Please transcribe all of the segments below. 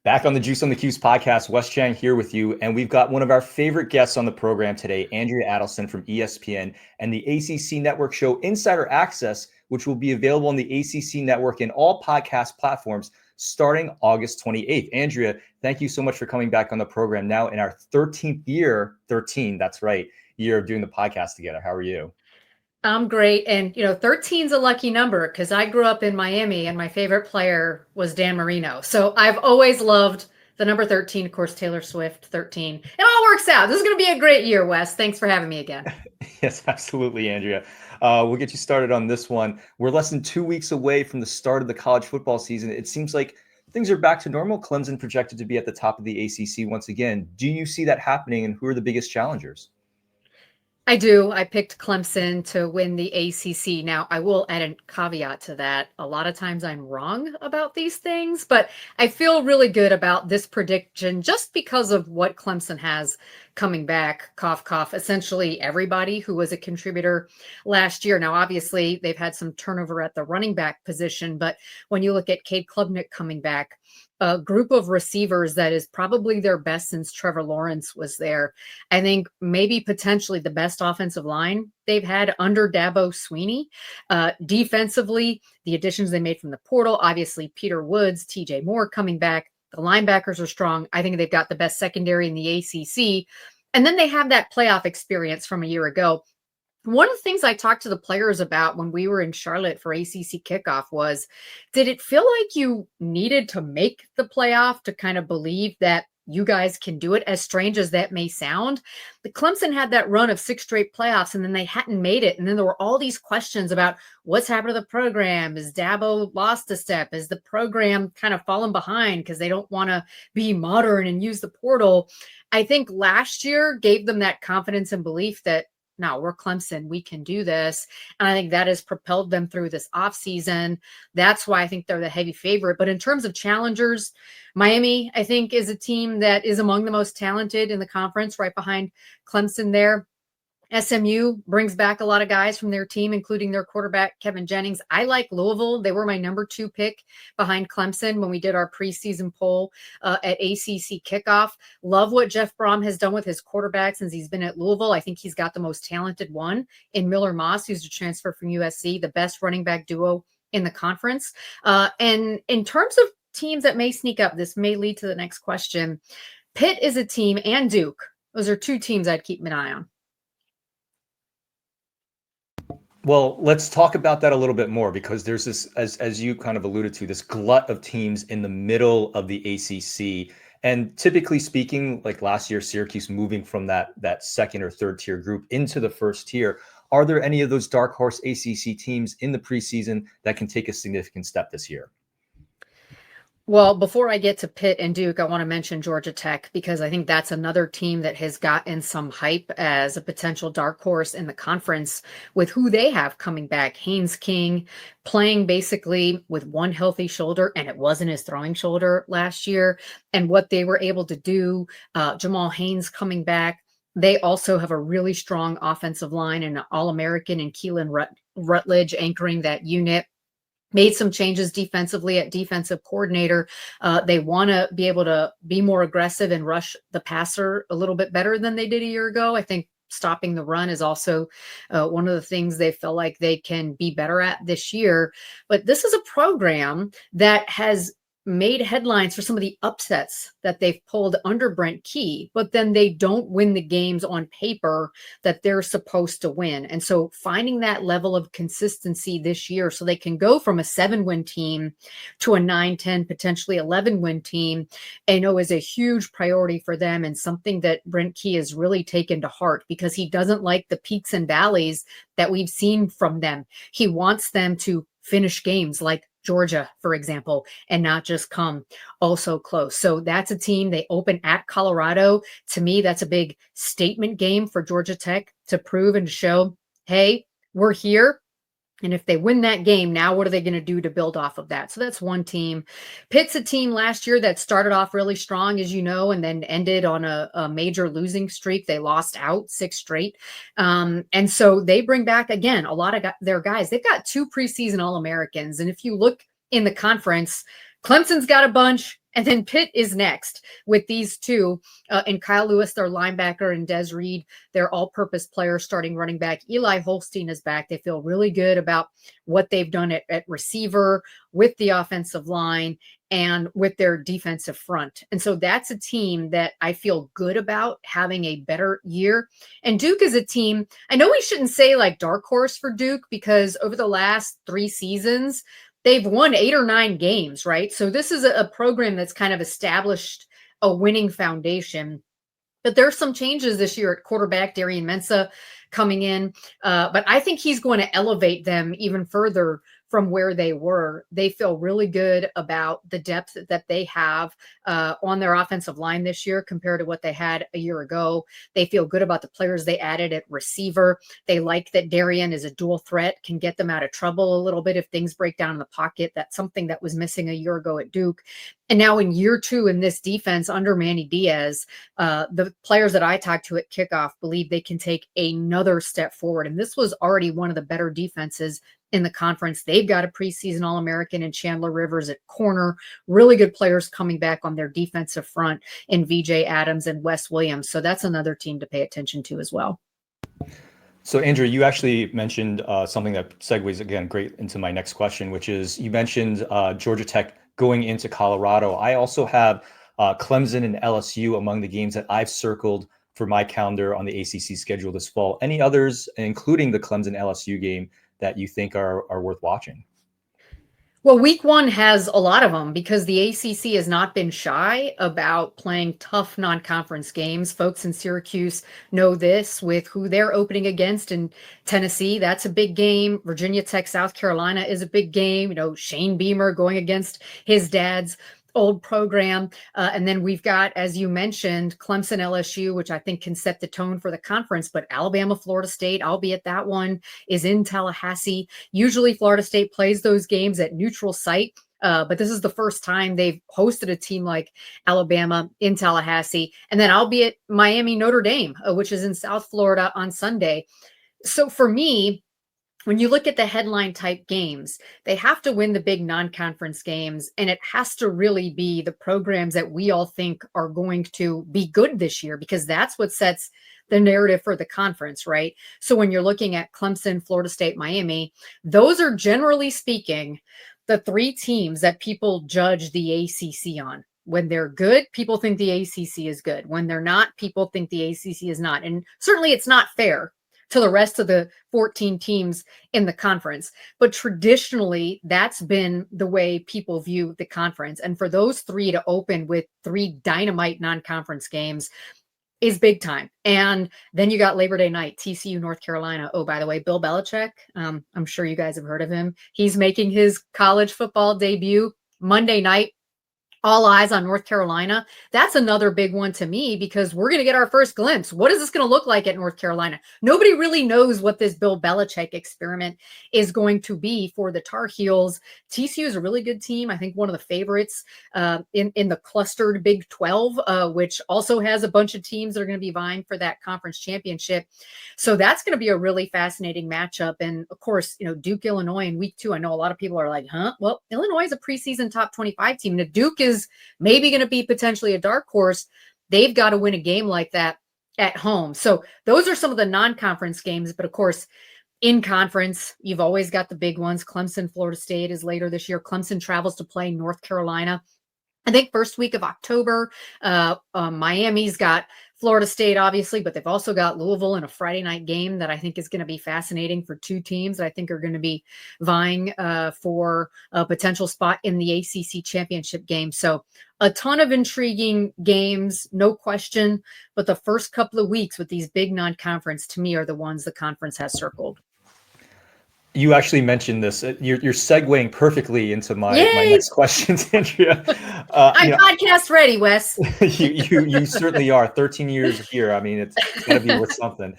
Back on the Juice on the Cuse podcast, Wes Chang here with you, and we've got one of our favorite guests on the program today, Andrea Adelson from ESPN and the ACC Network show Insider Access, which will be available on the ACC Network and all podcast platforms starting August 28th. Andrea, thank you so much for coming back on the program now in our 13th year, 13, that's right, year of doing the podcast together. How are you? I'm great. And, 13 is a lucky number because I grew up in Miami and my favorite player was Dan Marino. So I've always loved the number 13, of course, Taylor Swift, 13. It all works out. This is going to be a great year, Wes. Thanks for having me again. Yes, absolutely, Andrea. We'll get you started on this one. We're less than 2 weeks away from the start of the college football season. It seems like things are back to normal. Clemson projected to be at the top of the ACC once again. Do you see that happening, and who are the biggest challengers? I do. I picked Clemson to win the ACC. Now, I will add a caveat to that. A lot of times I'm wrong about these things, but I feel really good about this prediction just because of what Clemson has coming back, cough, cough, essentially everybody who was a contributor last year. Now, obviously, they've had some turnover at the running back position, but when you look at Cade Klubnik coming back, a group of receivers that is probably their best since Trevor Lawrence was there. I think maybe potentially the best offensive line they've had under Dabo Swinney. Defensively, the additions they made from the portal, obviously Peter Woods, TJ Moore coming back. The linebackers are strong. I think they've got the best secondary in the ACC. And then they have that playoff experience from a year ago. One of the things I talked to the players about when we were in Charlotte for ACC kickoff was, did it feel like you needed to make the playoff to kind of believe that you guys can do it, as strange as that may sound? The Clemson had that run of 6 straight playoffs and then they hadn't made it. And then there were all these questions about what's happened to the program. Is Dabo lost a step? Is the program kind of fallen behind because they don't want to be modern and use the portal? I think last year gave them that confidence and belief that, no, we're Clemson. We can do this. And I think that has propelled them through this offseason. That's why I think they're the heavy favorite. But in terms of challengers, Miami, I think, is a team that is among the most talented in the conference, right behind Clemson there. SMU brings back a lot of guys from their team, including their quarterback, Kevin Jennings. I like Louisville. They were my number 2 pick behind Clemson when we did our preseason poll at ACC kickoff. Love what Jeff Brom has done with his quarterback since he's been at Louisville. I think he's got the most talented one in Miller Moss, who's a transfer from USC, the best running back duo in the conference. And in terms of teams that may sneak up, this may lead to the next question. Pitt is a team, and Duke. Those are 2 teams I'd keep an eye on. Well, let's talk about that a little bit more, because there's this, as you kind of alluded to, this glut of teams in the middle of the ACC. And typically speaking, like last year, Syracuse moving from that second or third tier group into the first tier. Are there any of those dark horse ACC teams in the preseason that can take a significant step this year? Well, before I get to Pitt and Duke, I want to mention Georgia Tech, because I think that's another team that has gotten some hype as a potential dark horse in the conference with who they have coming back. Haynes King playing basically with one healthy shoulder, and it wasn't his throwing shoulder last year, and what they were able to do. Jamal Haynes coming back. They also have a really strong offensive line and an All-American and Keelan Rutledge anchoring that unit. Made some changes defensively at defensive coordinator. They want to be able to be more aggressive and rush the passer a little bit better than they did a year ago. I think stopping the run is also one of the things they feel like they can be better at this year. But this is a program that has made headlines for some of the upsets that they've pulled under Brent Key, but then they don't win the games on paper that they're supposed to win. And so finding that level of consistency this year so they can go from a 7-win team to a 9-10, potentially 11-win team, I know is a huge priority for them, and something that Brent Key has really taken to heart, because he doesn't like the peaks and valleys that we've seen from them. He wants them to finish games like Georgia, for example, and not just come so close. So that's a team. They open at Colorado. To me, that's a big statement game for Georgia Tech to prove and to show, hey, we're here. And if they win that game, now what are they going to do to build off of that? So that's one team. Pitt's a team last year that started off really strong, as you know, and then ended on a major losing streak. They lost out 6 straight. And so they bring back, again, a lot of their guys. They've got 2 preseason All-Americans. And if you look in the conference, Clemson's got a bunch, and then Pitt is next with these two. And Kyle Lewis, their linebacker, and Des Reed, their all-purpose player starting running back. Eli Holstein is back. They feel really good about what they've done at receiver with the offensive line and with their defensive front. And so that's a team that I feel good about having a better year. And Duke is a team, I know we shouldn't say like dark horse for Duke, because over the last 3 seasons, they've won 8 or 9 games, right? So this is a program that's kind of established a winning foundation. But there's some changes this year at quarterback, Darian Mensah coming in. But I think he's going to elevate them even further from where they were. They feel really good about the depth that they have on their offensive line this year compared to what they had a year ago. They feel good about the players they added at receiver. They like that Darian is a dual threat, can get them out of trouble a little bit if things break down in the pocket. That's something that was missing a year ago at Duke. And now in year 2 in this defense under Manny Diaz, the players that I talked to at kickoff believe they can take another step forward. And this was already one of the better defenses in the conference. They've got a preseason All-American in Chandler Rivers at corner, really good players coming back on their defensive front in VJ Adams and Wes Williams. So that's another team to pay attention to as well. So Andrea, you actually mentioned something that segues again great into my next question, which is you mentioned Georgia Tech going into Colorado. I also have Clemson and LSU among the games that I've circled for my calendar on the ACC schedule this fall. Any others, including the Clemson LSU game, that you think are worth watching? Well, week 1 has a lot of them because the ACC has not been shy about playing tough non-conference games. Folks in Syracuse know this with who they're opening against in Tennessee. That's a big game. Virginia Tech, South Carolina is a big game. You know, Shane Beamer going against his dad's old program. And then we've got, as you mentioned, Clemson LSU, which I think can set the tone for the conference, but Alabama, Florida State, albeit that one is in Tallahassee. Usually Florida State plays those games at neutral site. But this is the first time they've hosted a team like Alabama in Tallahassee. And then albeit Miami, Notre Dame, which is in South Florida on Sunday. So for me, when you look at the headline type games, they have to win the big non-conference games, and it has to really be the programs that we all think are going to be good this year, because that's what sets the narrative for the conference, right? So when you're looking at Clemson, Florida State, Miami, those are generally speaking the 3 teams that people judge the ACC on. When they're good, people think the ACC is good. When they're not, people think the ACC is not. And certainly it's not fair to the rest of the 14 teams in the conference. But traditionally, that's been the way people view the conference. And for those 3 to open with 3 dynamite non-conference games is big time. And then you got Labor Day night, TCU, North Carolina. Oh, by the way, Bill Belichick, I'm sure you guys have heard of him. He's making his college football debut Monday night. All eyes on North Carolina. That's another big one to me because we're going to get our first glimpse. What is this going to look like at North Carolina? Nobody really knows what this Bill Belichick experiment is going to be for the Tar Heels. TCU is a really good team. I think one of the favorites in the clustered Big 12, which also has a bunch of teams that are going to be vying for that conference championship. So that's going to be a really fascinating matchup. And of course, you know, Duke, Illinois in week 2. I know a lot of people are like, huh? Well, Illinois is a preseason top 25 team. And if Duke is maybe going to be potentially a dark horse, they've got to win a game like that at home. So those are some of the non-conference games. But of course, in conference, you've always got the big ones. Clemson, Florida State is later this year. Clemson travels to play North Carolina, I think, first week of October. Miami's got Florida State, obviously, but they've also got Louisville in a Friday night game that I think is going to be fascinating for 2 teams that I think are going to be vying for a potential spot in the ACC championship game. So a ton of intriguing games, no question. But the first couple of weeks with these big non-conference, to me, are the ones the conference has circled. You actually mentioned this. You're segueing perfectly into my next question, Andrea. I'm podcast ready, Wes. you certainly are. 13 years here. I mean, it's got to be worth something.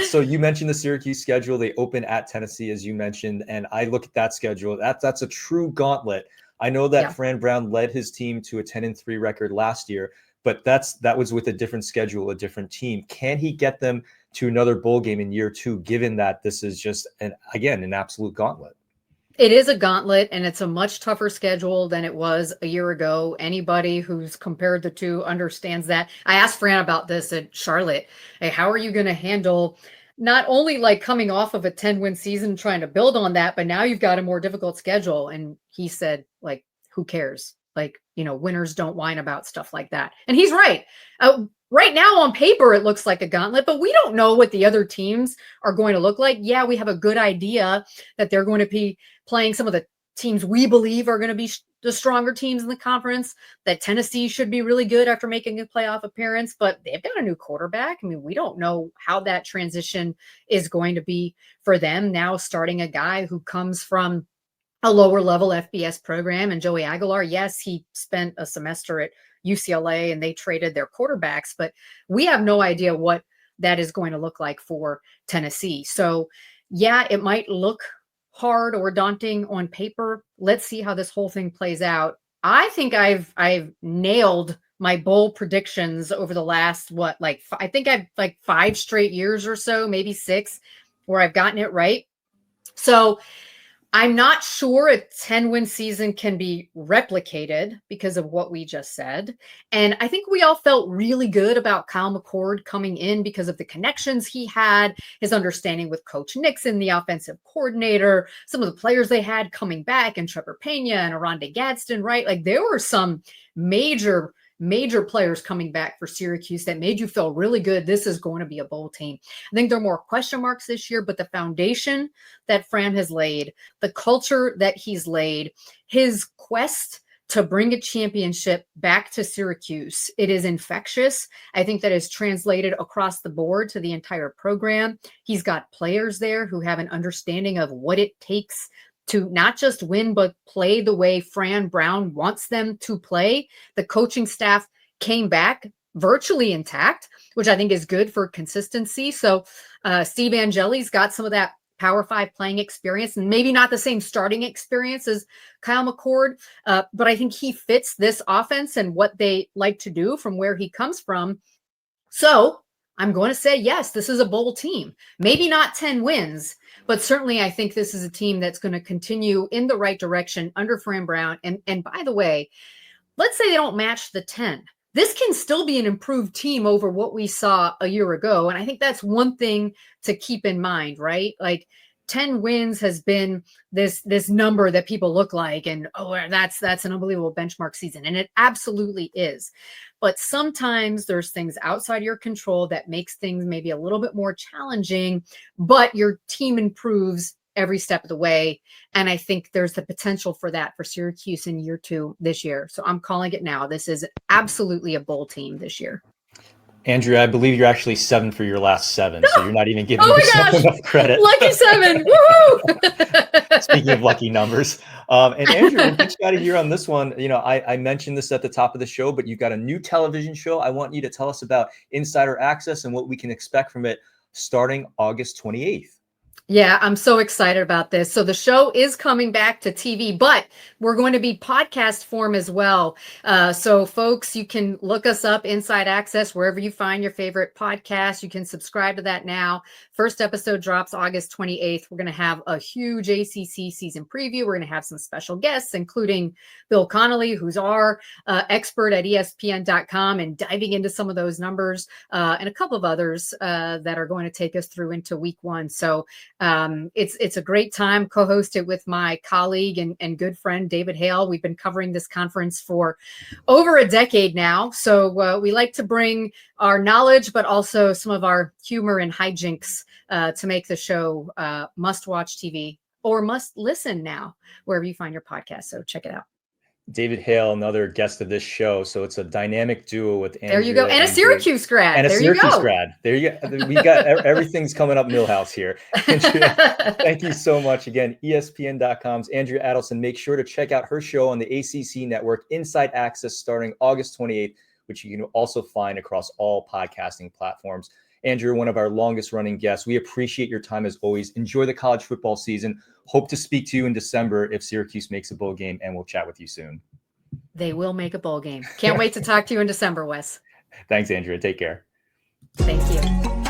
So you mentioned the Syracuse schedule. They open at Tennessee, as you mentioned, and I look at that schedule. That's a true gauntlet. I know that Fran Brown led his team to a 10-3 record last year, but that was with a different schedule, a different team. Can he get them to another bowl game in year 2, given that this is just an absolute gauntlet? It is a gauntlet, and it's a much tougher schedule than it was a year ago. Anybody who's compared the two understands that. I asked Fran about this at Charlotte. Hey, how are you going to handle not only like coming off of a 10-win season, trying to build on that, but now you've got a more difficult schedule? And he said, like, who cares? Like, winners don't whine about stuff like that. And he's right. Right now on paper, it looks like a gauntlet, but we don't know what the other teams are going to look like. Yeah, we have a good idea that they're going to be playing some of the teams we believe are going to be the stronger teams in the conference, that Tennessee should be really good after making a playoff appearance, but they've got a new quarterback. I mean, we don't know how that transition is going to be for them now, starting a guy who comes from a lower level FBS program. And Joey Aguilar, yes, he spent a semester at UCLA and they traded their quarterbacks, but we have no idea what that is going to look like for Tennessee. So yeah, it might look hard or daunting on paper. Let's see how this whole thing plays out. I think I've nailed my bowl predictions over the last, I think I've 5 straight years or so, maybe 6, where I've gotten it right. So I'm not sure a 10-win season can be replicated because of what we just said. And I think we all felt really good about Kyle McCord coming in because of the connections he had, his understanding with Coach Nixon, the offensive coordinator, some of the players they had coming back, and Trevor Pena and Aronde Gadsden, right? Like, there were some major players coming back for Syracuse that made you feel really good. This is going to be a bowl team. I think there are more question marks this year, but the foundation that Fran has laid, the culture that he's laid, his quest to bring a championship back to Syracuse, it is infectious. I think that is translated across the board to the entire program. He's got players there who have an understanding of what it takes to not just win, but play the way Fran Brown wants them to play. The coaching staff came back virtually intact, which I think is good for consistency. So Steve Angeli's got some of that Power 5 playing experience, and maybe not the same starting experience as Kyle McCord, but I think he fits this offense and what they like to do from where he comes from. So I'm going to say, yes, this is a bowl team. Maybe not 10 wins, but certainly I think this is a team that's going to continue in the right direction under Fran Brown. And by the way, let's say they don't match the 10. This can still be an improved team over what we saw a year ago. And I think that's one thing to keep in mind, right? Like, 10 wins has been this number that people look like, and that's an unbelievable benchmark season. And it absolutely is. But sometimes there's things outside your control that makes things maybe a little bit more challenging, but your team improves every step of the way. And I think there's the potential for that for Syracuse in year 2 this year. So I'm calling it now. This is absolutely a bowl team this year. Andrea, I believe you're actually 7 for your last 7, so you're not even giving yourself enough credit. Lucky 7. Woohoo! Speaking of lucky numbers. And Andrea, we'll get you out of here on this one. I mentioned this at the top of the show, but you've got a new television show. I want you to tell us about Insider Access and what we can expect from it starting August 28th. Yeah, I'm so excited about this. So the show is coming back to TV, but we're going to be podcast form as well. So folks, you can look us up, Inside Access, wherever you find your favorite podcast. You can subscribe to that now. First episode drops August 28th. We're going to have a huge ACC season preview. We're going to have some special guests, including Bill Connolly, who's our expert at ESPN.com, and diving into some of those numbers, and a couple of others that are going to take us through into week 1. So it's a great time. Co-hosted with my colleague and good friend David Hale. We've been covering this conference for over a decade now, so we like to bring our knowledge, but also some of our humor and hijinks to make the show must-watch TV or must listen now wherever you find your podcast. So check it out. David Hale, another guest of this show. So it's a dynamic duo with Andrea. There you go. And a Syracuse grad. And a Syracuse grad. There you go. We got everything's coming up Millhouse here. Andrea, thank you so much. Again, ESPN.com's Andrea Adelson. Make sure to check out her show on the ACC network, Inside Access, starting August 28th, which you can also find across all podcasting platforms. Andrea, one of our longest running guests. We appreciate your time as always. Enjoy the college football season. Hope to speak to you in December if Syracuse makes a bowl game, and we'll chat with you soon. They will make a bowl game. Can't wait to talk to you in December, Wes. Thanks, Andrea. Take care. Thank you.